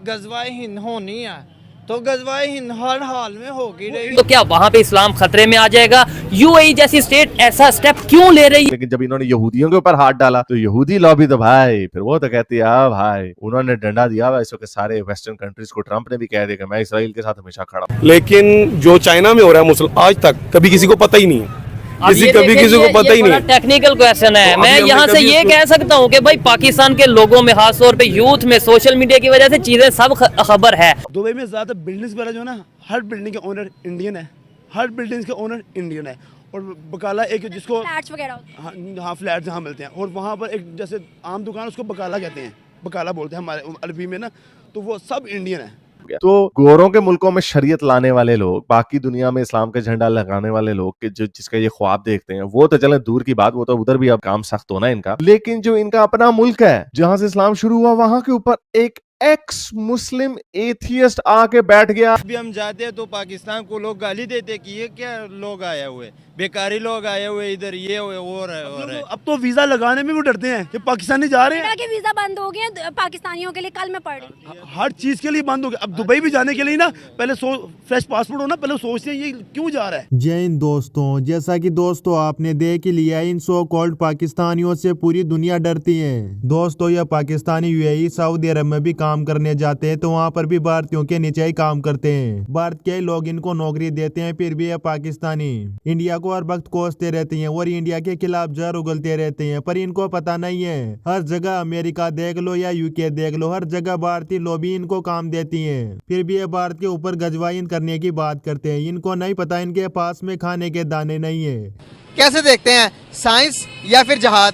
गजवाए हिंद होनी है तो गजवाए हिंद हर हाल में होगी रही। तो क्या वहाँ पे इस्लाम खतरे में आ जाएगा? यूएई जैसी स्टेट ऐसा स्टेप क्यों ले रही है? लेकिन जब इन्होंने यहूदियों के ऊपर हाथ डाला तो यहूदी लॉबी तो भाई फिर वो तो कहती है हाँ भाई उन्होंने डंडा दिया हुआ इसके सारे वेस्टर्न कंट्रीज को। ट्रंप ने भी कह दिया कि मैं इसराइल के साथ हमेशा खड़ा हूं। लेकिन जो चाइना में हो रहा है मुसलमान आज तक कभी किसी को पता ही नहीं है, किसी को पता ही नहीं। टेक्निकल क्वेश्चन है। तो मैं यहाँ से ये कह सकता हूँ कि भाई पाकिस्तान के लोगों में खास तौर पे यूथ में सोशल मीडिया की वजह से चीजें सब खबर है। दुबई में ज्यादा बिल्डिंग्स वगैरह जो है ना, हर बिल्डिंग के ओनर इंडियन है, हर बिल्डिंग के ओनर इंडियन है। और बकाला एक जिसको फ्लैट्स वगैरह हाँ फ्लैट जहाँ मिलते हैं, और वहाँ पर एक जैसे आम दुकान उसको बकाला कहते हैं, बकाला बोलते हैं हमारे अरबी में ना, तो वो सब इंडियन है। तो गोरों के मुल्कों में शरीयत लाने वाले लोग, बाकी दुनिया में इस्लाम का झंडा लगाने वाले लोग के जो जिसका ये ख्वाब देखते हैं, वो तो चले दूर की बात, वो तो उधर भी अब काम सख्त होना इनका। लेकिन जो इनका अपना मुल्क है जहां से इस्लाम शुरू हुआ, वहां के ऊपर एक एक्स मुस्लिम एथियस्ट आके बैठ गया। अभी हम जाते हैं तो पाकिस्तान को लोग गाली देते कि ये क्या लोग आए हुए, बेकारी लोग आए हुए इधर, ये और है। अब तो वीजा लगाने में भी डरते हैं कि पाकिस्तानी जा रहे हैं। के वीजा बंद हो गए हैं पाकिस्तानियों के लिए, कल मैं पढ़ रही। हर चीज के लिए बंद हो गया। अब दुबई भी जाने के लिए ना पहले फ्रेश पासपोर्ट हो ना, पहले सोचते हैं ये क्यों जा रहा है। जय हिंद दोस्तों, जैसा कि दोस्तों आपने देख ही लिया, इन सो कॉल्ड पाकिस्तानियों से पूरी दुनिया डरती है। दोस्तों यह पाकिस्तानी यूएई सऊदी अरब में भी काम करने जाते हैं तो वहाँ पर भी भारतीयों के नीचे ही काम करते हैं। भारत के लोग इनको नौकरी देते हैं, फिर भी यह पाकिस्तानी इंडिया को हर वक्त कोसते रहते हैं और इंडिया के खिलाफ जहर उगलते रहते हैं। पर इनको पता नहीं है, हर जगह अमेरिका देख लो या यूके देख लो, हर जगह भारतीय लॉबी इनको काम देती है, फिर भी ये भारत के ऊपर गजवाइन करने की बात करते हैं। इनको नहीं पता इनके पास में खाने के दाने नहीं है। कैसे देखते हैं, साइंस या फिर जहाद?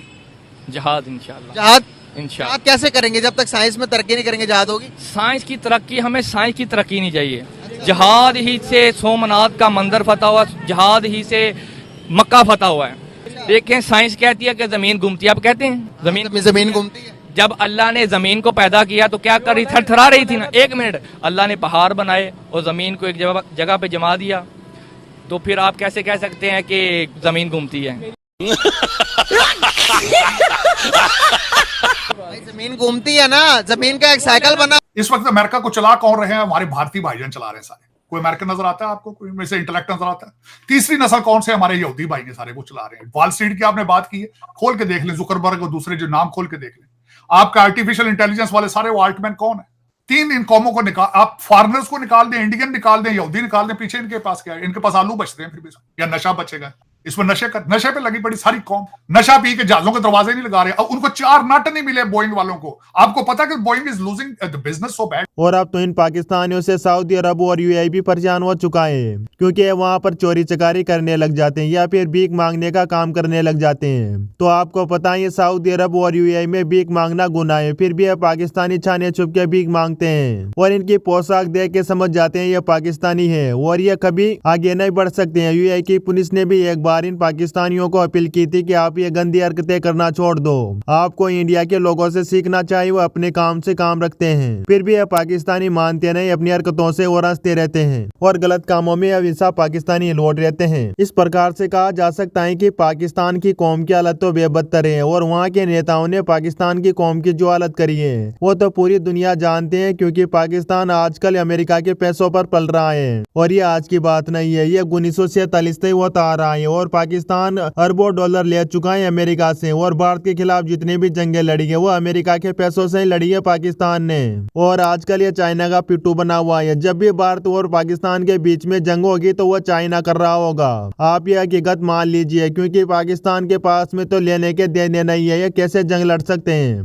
जहाद इंशाल्लाह। जहाद इंशाल्लाह। कैसे करेंगे? जब तक साइंस में तरक्की नहीं करेंगे जहाद होगी? साइंस की तरक्की, हमें साइंस की तरक्की नहीं चाहिए। जहाद ही से सोमनाथ का मंदिर फतह हुआ, जहाद ही से मक्का फतह हुआ है। देखें साइंस कहती है कि जमीन घूमती है, आप कहते हैं जमीन घूमती है। जब अल्लाह ने जमीन को पैदा किया तो क्या कर रही, थरथरा रही थी ना। एक मिनट, अल्लाह ने पहाड़ बनाए और जमीन को एक जगह पे जमा दिया, तो फिर आप कैसे कह सकते हैं कि जमीन घूमती है? जमीन घूमती है ना, जमीन का एक साइकिल बना। इस वक्त अमेरिका को चला कौन रहे हैं? हमारे भारतीय भाईजान चला रहे हैं सारे। कोई अमेरिकन नजर आता है आपको? कोई में से इंटेलेक्ट नजर आता है? तीसरी नस्ल कौन से? हमारे यहूदी भाई ने सारे को चला रहे हैं। वॉल स्ट्रीट की आपने बात की है, खोल के देख लें, जुकरबर्ग और दूसरे जो नाम खोल के देख लें। आपका आर्टिफिशियल इंटेलिजेंस वाले सारे वो आर्टमैन कौन है? तीन इन कौमों को निकाल, आप फॉरेनर्स को निकाल दें, इंडियन निकाल दें, यहूदी निकाल दें, पीछे इनके पास क्या है? इनके पास आलू बचते हैं फिर भी, या नशा बचेगा? इसमें नशे पे लगी पड़ी सारी कौम, नशा पी के जहाजों के दरवाजे नहीं लगा रहे। अब उनको 4 नट नहीं मिले बोइंग वालों को। आपको पता कि Boeing is losing the business so bad. और अब तो इन पाकिस्तानियों से सऊदी अरब और यूएई भी परेशान हो चुका है, क्योंकि वहाँ पर चोरी चकारी करने लग जाते हैं या फिर भीख मांगने का काम करने लग जाते हैं। तो आपको पता है सऊदी अरब और यूएई में भीख मांगना गुनाह है, फिर भी ये पाकिस्तानी छाने छुप के भीख मांगते हैं और इनकी पोशाक देख के समझ जाते हैं ये पाकिस्तानी है और ये कभी आगे नहीं बढ़ सकते हैं। यूएई की पुलिस ने भी एक बार इन पाकिस्तानी को अपील की थी कि आप ये गंदी हरकतें करना छोड़ दो, आपको इंडिया के लोगों से सीखना चाहिए, वो अपने काम से काम रखते हैं। फिर भी ये पाकिस्तानी मानते नहीं, अपनी हरकतों से और हंसते रहते हैं और गलत कामों में हमेशा पाकिस्तानी लौट रहते हैं। इस प्रकार से कहा जा सकता है कि पाकिस्तान की कौम की हालत तो बेबदतर है और वहाँ के नेताओं ने पाकिस्तान की कौम की जो हालत करी है वो तो पूरी दुनिया जानते हैं, क्योंकि पाकिस्तान आजकल अमेरिका के पैसों पर पल रहा है और ये आज की बात नहीं है, ये 1947 से होता आ रहा है और पाकिस्तान अरबों डॉलर ले चुका है अमेरिका से और भारत के खिलाफ जितनी भी जंगें लड़ी है वो अमेरिका के पैसों से ही लड़ी है पाकिस्तान ने। और आजकल ये चाइना का पिट्ठू बना हुआ है, जब भी भारत और पाकिस्तान के बीच में जंग होगी तो वो चाइना कर रहा होगा। आप ये हकीकत मान लीजिए, क्योंकि पाकिस्तान के पास में तो लेने के देने नहीं है, ये कैसे जंग लड़ सकते हैं।